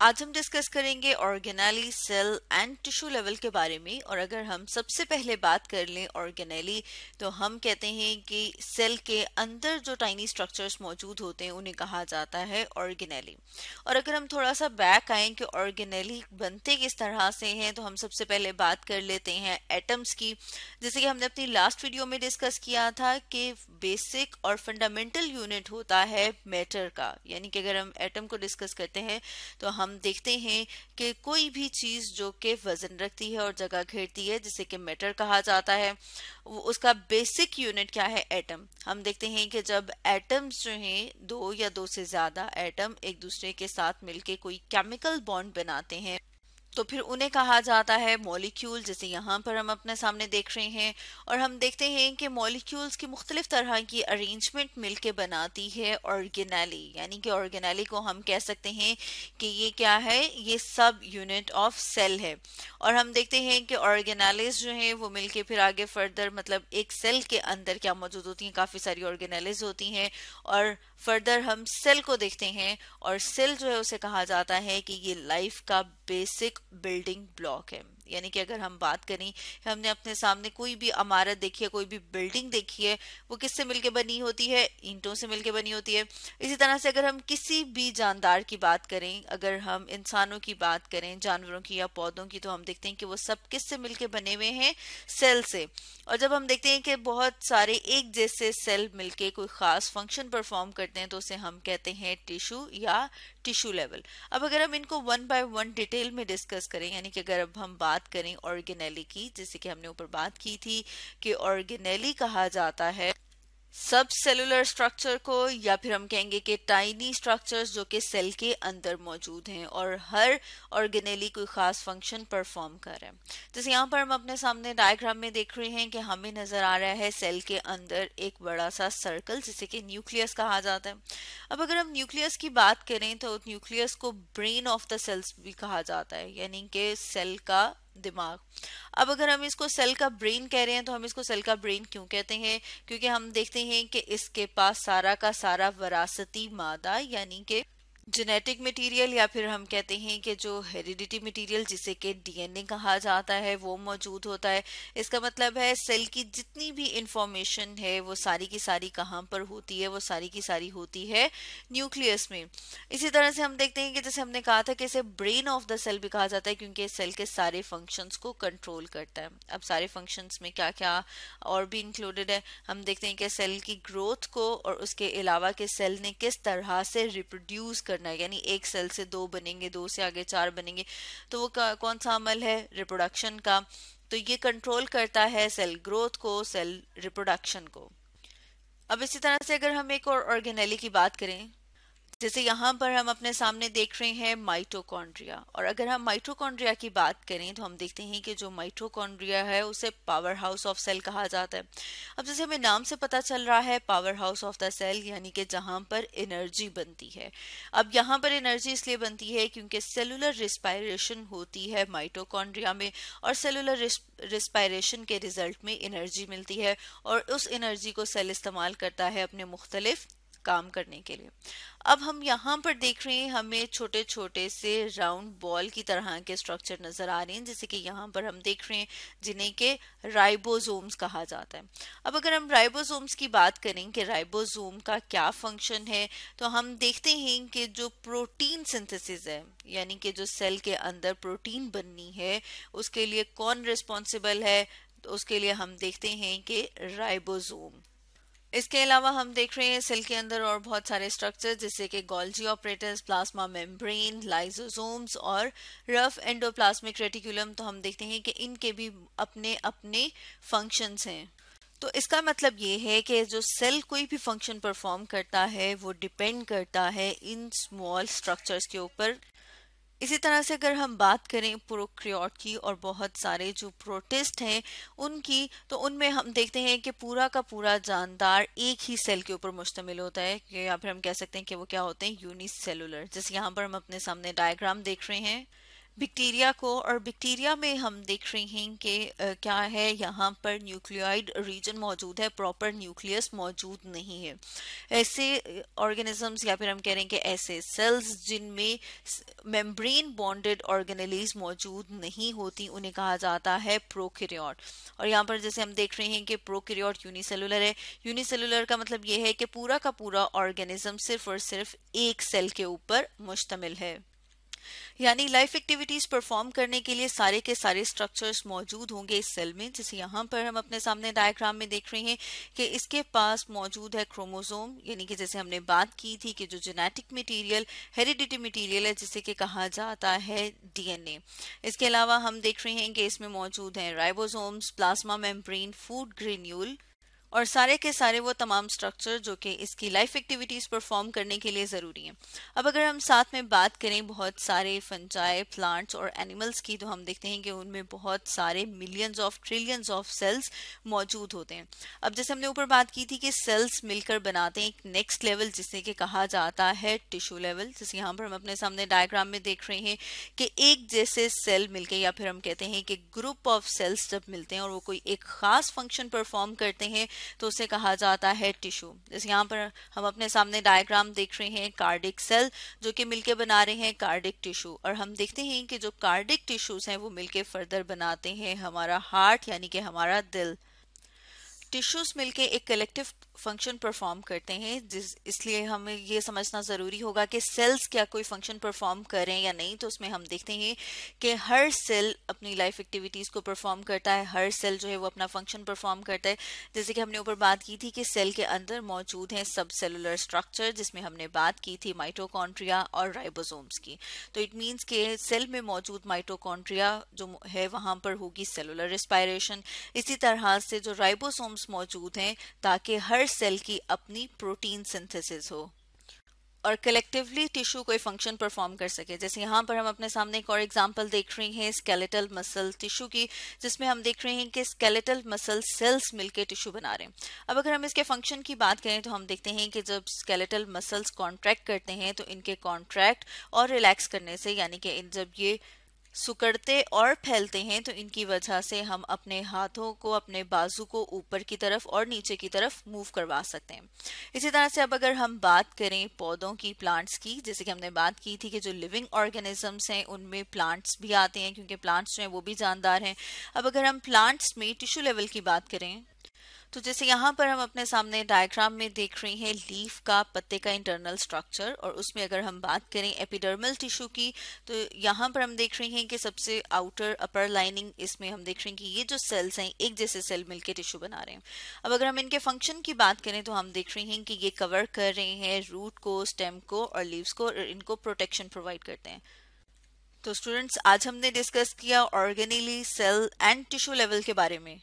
आज हम डिस्कस करेंगे organelle cell and tissue level के बारे में। और अगर हम सबसे पहले बात कर लें ऑर्गेनेली, तो हम कहते हैं कि सेल के अंदर जो टाइनी स्ट्रक्चर्स मौजूद होते हैं उन्हें कहा जाता है ऑर्गेनेली। और अगर हम थोड़ा सा बैक आएं कि ऑर्गेनेली बनते किस तरह से हैं, तो हम सबसे पहले बात कर लेते हैं एटम्स की। जैसे कि हमने अपनी लास्ट वीडियो में डिस्कस किया था कि बेसिक और फंडामेंटल यूनिट होता है मैटर का, यानी कि अगर हम एटम को डिस्कस करते हैं तो हम देखते हैं कि कोई भी चीज जो कि वजन रखती है और जगह घेरती है, जिसे कि मैटर कहा जाता है, उसका बेसिक यूनिट क्या है? एटम। हम देखते हैं कि जब एटम्स जो हैं, दो या दो से ज्यादा एटम एक दूसरे के साथ मिलके कोई केमिकल बॉन्ड बनाते हैं, तो फिर उन्हें कहा जाता है मॉलिक्यूल, जैसे यहाँ पर हम अपने सामने देख रहे हैं। और हम देखते हैं कि मॉलिक्यूल्स की मुख्तलिफ तरह की अरेंजमेंट मिलके बनाती है ऑर्गेनेली, यानी कि ऑर्गेनेली को हम कह सकते हैं कि ये क्या है? ये सब यूनिट ऑफ सेल है। और हम देखते हैं कि ऑर्गेनेलिज जो है वो मिलके फिर आगे फर्दर, मतलब एक सेल के अंदर क्या मौजूद होती हैं, काफ़ी सारी ऑर्गेनेलिज होती हैं। और फर्दर हम सेल को देखते हैं, और सेल जो है उसे कहा जाता है कि ये लाइफ का बेसिक बिल्डिंग ब्लॉक है। यानी कि अगर हम बात करें, हमने अपने सामने कोई भी इमारत देखी है, कोई भी बिल्डिंग देखी है, वो किससे मिलके बनी होती है? ईंटों से मिलके बनी होती है। इसी तरह से अगर हम किसी भी जानदार की बात करें, अगर हम इंसानों की बात करें, जानवरों की या पौधों की, तो हम देखते हैं कि वो सब किससे मिलके बने हुए हैं? सेल से। और जब हम देखते हैं कि बहुत सारे एक जैसे सेल मिलके कोई खास फंक्शन परफॉर्म करते हैं, तो उसे हम कहते हैं टिश्यू या टिश्यू लेवल। अब अगर हम इनको वन बाय वन डिटेल में डिस्कस करें, यानी कि अगर अब हम बात करें ऑर्गेनेली की, जैसे कि हमने ऊपर बात की थी कि ऑर्गेनेली कहा जाता है सब सेलुलर स्ट्रक्चर को, या फिर हम कहेंगे कि टाइनी स्ट्रक्चर्स जो कि सेल के अंदर मौजूद हैं और हर ऑर्गेनेली कोई खास फंक्शन परफॉर्म कर रहे हैं। जैसे यहाँ पर हम अपने सामने डायग्राम में देख रहे हैं कि हमें नजर आ रहा है सेल के अंदर एक बड़ा सा सर्कल, जिसे कि न्यूक्लियस कहा जाता है। अब अगर हम न्यूक्लियस की बात करें, तो न्यूक्लियस को ब्रेन ऑफ द सेल्स भी कहा जाता है, यानी कि सेल का दिमाग। अब अगर हम इसको सेल का ब्रेन कह रहे हैं, तो हम इसको सेल का ब्रेन क्यों कहते हैं? क्योंकि हम देखते हैं कि इसके पास सारा का सारा वरासती मादा, यानी कि जेनेटिक मटेरियल, या फिर हम कहते हैं कि जो हेरिडिटी मटेरियल, जिसे कि डीएनए कहा जाता है, वो मौजूद होता है। इसका मतलब है सेल की जितनी भी इंफॉर्मेशन है वो सारी की सारी कहाँ पर होती है? वो सारी की सारी होती है न्यूक्लियस में। इसी तरह से हम देखते हैं कि जैसे हमने कहा था कि इसे ब्रेन ऑफ द सेल भी कहा जाता है, क्योंकि सेल के सारे फंक्शंस को कंट्रोल करता है। अब सारे फंक्शंस में क्या क्या और भी इंक्लूडेड है, हम देखते हैं कि सेल की ग्रोथ को, और उसके अलावा कि सेल ने किस तरह से रिप्रोड्यूस करना है, यानी एक सेल से दो बनेंगे, दो से आगे चार बनेंगे, तो वो कौन सा अमल है? रिप्रोडक्शन का। तो ये कंट्रोल करता है सेल ग्रोथ को, सेल रिप्रोडक्शन को। अब इसी तरह से अगर हम एक और ऑर्गेनेली की बात करें, जैसे यहाँ पर हम अपने सामने देख रहे हैं माइटोकॉन्ड्रिया। और अगर हम माइटोकॉन्ड्रिया की बात करें, तो हम देखते हैं कि जो माइटोकॉन्ड्रिया है उसे पावर हाउस ऑफ सेल कहा जाता है। अब जैसे हमें नाम से पता चल रहा है power house of the cell, यानी कि जहाँ पर एनर्जी बनती है। अब यहाँ पर एनर्जी इसलिए बनती है क्योंकि सेलुलर रिस्पायरेशन होती है माइटोकॉन्ड्रिया में, और सेलुलर रिस्पायरेशन के रिजल्ट में एनर्जी मिलती है, और उस एनर्जी को सेल इस्तेमाल करता है अपने मुख्तलिफ काम करने के लिए। अब हम यहाँ पर देख रहे हैं, हमें छोटे छोटे से राउंड बॉल की तरह के स्ट्रक्चर नजर आ रहे हैं, जैसे कि यहाँ पर हम देख रहे हैं, जिन्हें के राइबोसोम्स कहा जाता है। अब अगर हम राइबोसोम्स की बात करें कि राइबोसोम का क्या फंक्शन है, तो हम देखते हैं कि जो प्रोटीन सिंथेसिस है, यानी कि जो सेल के अंदर प्रोटीन बननी है, उसके लिए कौन रिस्पॉन्सिबल है? तो उसके लिए हम देखते हैं कि राइबोसोम। इसके अलावा हम देख रहे हैं सेल के अंदर और बहुत सारे स्ट्रक्चर, जैसे कि Golgi operators, plasma membrane, lysosomes और रफ एंडोप्लाज्मिक रेटिकुलम। तो हम देखते हैं कि इनके भी अपने अपने फंक्शंस हैं। तो इसका मतलब ये है कि जो सेल कोई भी फंक्शन परफॉर्म करता है वो डिपेंड करता है इन स्मॉल स्ट्रक्चर्स के ऊपर। इसी तरह से अगर हम बात करें प्रोकैरियोट की और बहुत सारे जो प्रोटिस्ट हैं उनकी, तो उनमें हम देखते हैं कि पूरा का पूरा जानदार एक ही सेल के ऊपर मुश्तमिल होता है, या फिर हम कह सकते हैं कि वो क्या होते हैं? यूनिसेलुलर। जैसे यहाँ पर हम अपने सामने डायग्राम देख रहे हैं, बैक्टीरिया को, और बैक्टीरिया में हम देख रहे हैं कि क्या है, यहाँ पर न्यूक्लियोइड रीजन मौजूद है, प्रॉपर न्यूक्लियस मौजूद नहीं है। ऐसे ऑर्गेनिजम्स या फिर हम कह रहे हैं कि ऐसे सेल्स जिनमें मेम्ब्रेन बॉन्डेड ऑर्गेनेलीज मौजूद नहीं होती उन्हें कहा जाता है प्रोकैरियोट। और यहाँ पर जैसे हम देख रहे हैं कि प्रोकैरियोट यूनिसेलुलर है। यूनिसेलुलर का मतलब ये है कि पूरा का पूरा ऑर्गेनिज्म सिर्फ और सिर्फ एक सेल के ऊपर मुश्तमिल है, यानी लाइफ एक्टिविटीज परफॉर्म करने के लिए सारे के सारे स्ट्रक्चर्स मौजूद होंगे इस सेल में। जैसे यहाँ पर हम अपने सामने डायग्राम में देख रहे हैं कि इसके पास मौजूद है क्रोमोसोम, यानी कि जैसे हमने बात की थी कि जो जेनेटिक मटेरियल, हेरिडिटी मटेरियल है जिसे कि कहा जाता है डीएनए। इसके अलावा हम देख रहे हैं कि इसमें मौजूद हैं ribosomes, plasma membrane, food granule और सारे के सारे वो तमाम स्ट्रक्चर जो कि इसकी लाइफ एक्टिविटीज परफॉर्म करने के लिए ज़रूरी हैं। अब अगर हम साथ में बात करें बहुत सारे फंजाई, प्लांट्स और एनिमल्स की, तो हम देखते हैं कि उनमें बहुत सारे millions of trillions of cells मौजूद होते हैं। अब जैसे हमने ऊपर बात की थी कि सेल्स मिलकर बनाते हैं एक नेक्स्ट लेवल जिसे कि कहा जाता है टिश्यू लेवल। जैसे यहाँ पर हम अपने सामने डायग्राम में देख रहे हैं कि एक जैसे सेल मिलके, या फिर हम कहते हैं कि ग्रुप ऑफ सेल्स जब मिलते हैं और वो कोई एक खास फंक्शन परफॉर्म करते हैं तो उसे कहा जाता है टिश्यू। जैसे यहाँ पर हम अपने सामने डायग्राम देख रहे हैं कार्डिक सेल जो कि मिलके बना रहे हैं कार्डिक टिश्यू, और हम देखते हैं कि जो कार्डिक टिश्यूज हैं वो मिलके फर्दर बनाते हैं हमारा हार्ट, यानी कि हमारा दिल। टिश्यूज मिलके एक कलेक्टिव फंक्शन परफॉर्म करते हैं, इसलिए हमें ये समझना ज़रूरी होगा कि सेल्स क्या कोई फंक्शन परफॉर्म करें या नहीं। तो उसमें हम देखते हैं कि हर सेल अपनी लाइफ एक्टिविटीज़ को परफॉर्म करता है, हर सेल जो है वो अपना फंक्शन परफॉर्म करता है। जैसे कि हमने ऊपर बात की थी कि सेल के अंदर मौजूद है सब सेलुलर स्ट्रक्चर, जिसमें हमने बात की थी माइटोकॉन्ड्रिया और राइबोसोम्स की। तो इट मीन्स कि सेल में मौजूद माइटोकॉन्ड्रिया जो है वहाँ पर होगी सेलुलर रेस्पायरेशन। इसी तरह से जो राइबोसोम्स मौजूद हैं ताकि हर सेल की अपनी प्रोटीन सिंथेसिस हो और कलेक्टिवली टिश्यू कोई फंक्शन परफॉर्म कर सके। जैसे यहाँ पर हम अपने सामने एक और एग्जांपल देख रहे हैं स्केलेटल मसल टिश्यू की, जिसमें हम देख रहे हैं कि स्केलेटल मसल सेल्स मिलके टिश्यू बना रहे हैं। अब अगर हम इसके फंक्शन की बात करें तो हम देखते हैं कि जब स्केलेटल मसल्स कॉन्ट्रैक्ट करते हैं तो इनके कॉन्ट्रैक्ट और रिलैक्स करने से, यानी कि जब ये सुकड़ते और फैलते हैं तो इनकी वजह से हम अपने हाथों को, अपने बाजू को ऊपर की तरफ और नीचे की तरफ मूव करवा सकते हैं। इसी तरह से अब अगर हम बात करें पौधों की, प्लांट्स की, जैसे कि हमने बात की थी कि जो लिविंग ऑर्गेनिजम्स हैं उनमें प्लांट्स भी आते हैं क्योंकि प्लांट्स जो हैं वो भी जानदार हैं। अब अगर हम प्लांट्स में टिश्यू लेवल की बात करें तो जैसे यहाँ पर हम अपने सामने डायग्राम में देख रहे हैं लीफ का, पत्ते का इंटरनल स्ट्रक्चर, और उसमें अगर हम बात करें एपिडर्मल टिश्यू की तो यहाँ पर हम देख रहे हैं कि सबसे आउटर अपर लाइनिंग, इसमें हम देख रहे हैं कि ये जो सेल्स हैं एक जैसे सेल मिलके टिश्यू बना रहे हैं। अब अगर हम इनके फंक्शन की बात करें तो हम देख रहे हैं कि ये कवर कर रहे हैं रूट को, स्टेम को और लीव्स को, और इनको प्रोटेक्शन प्रोवाइड करते हैं। तो स्टूडेंट्स, आज हमने डिस्कस किया organelle, cell and tissue level के बारे में।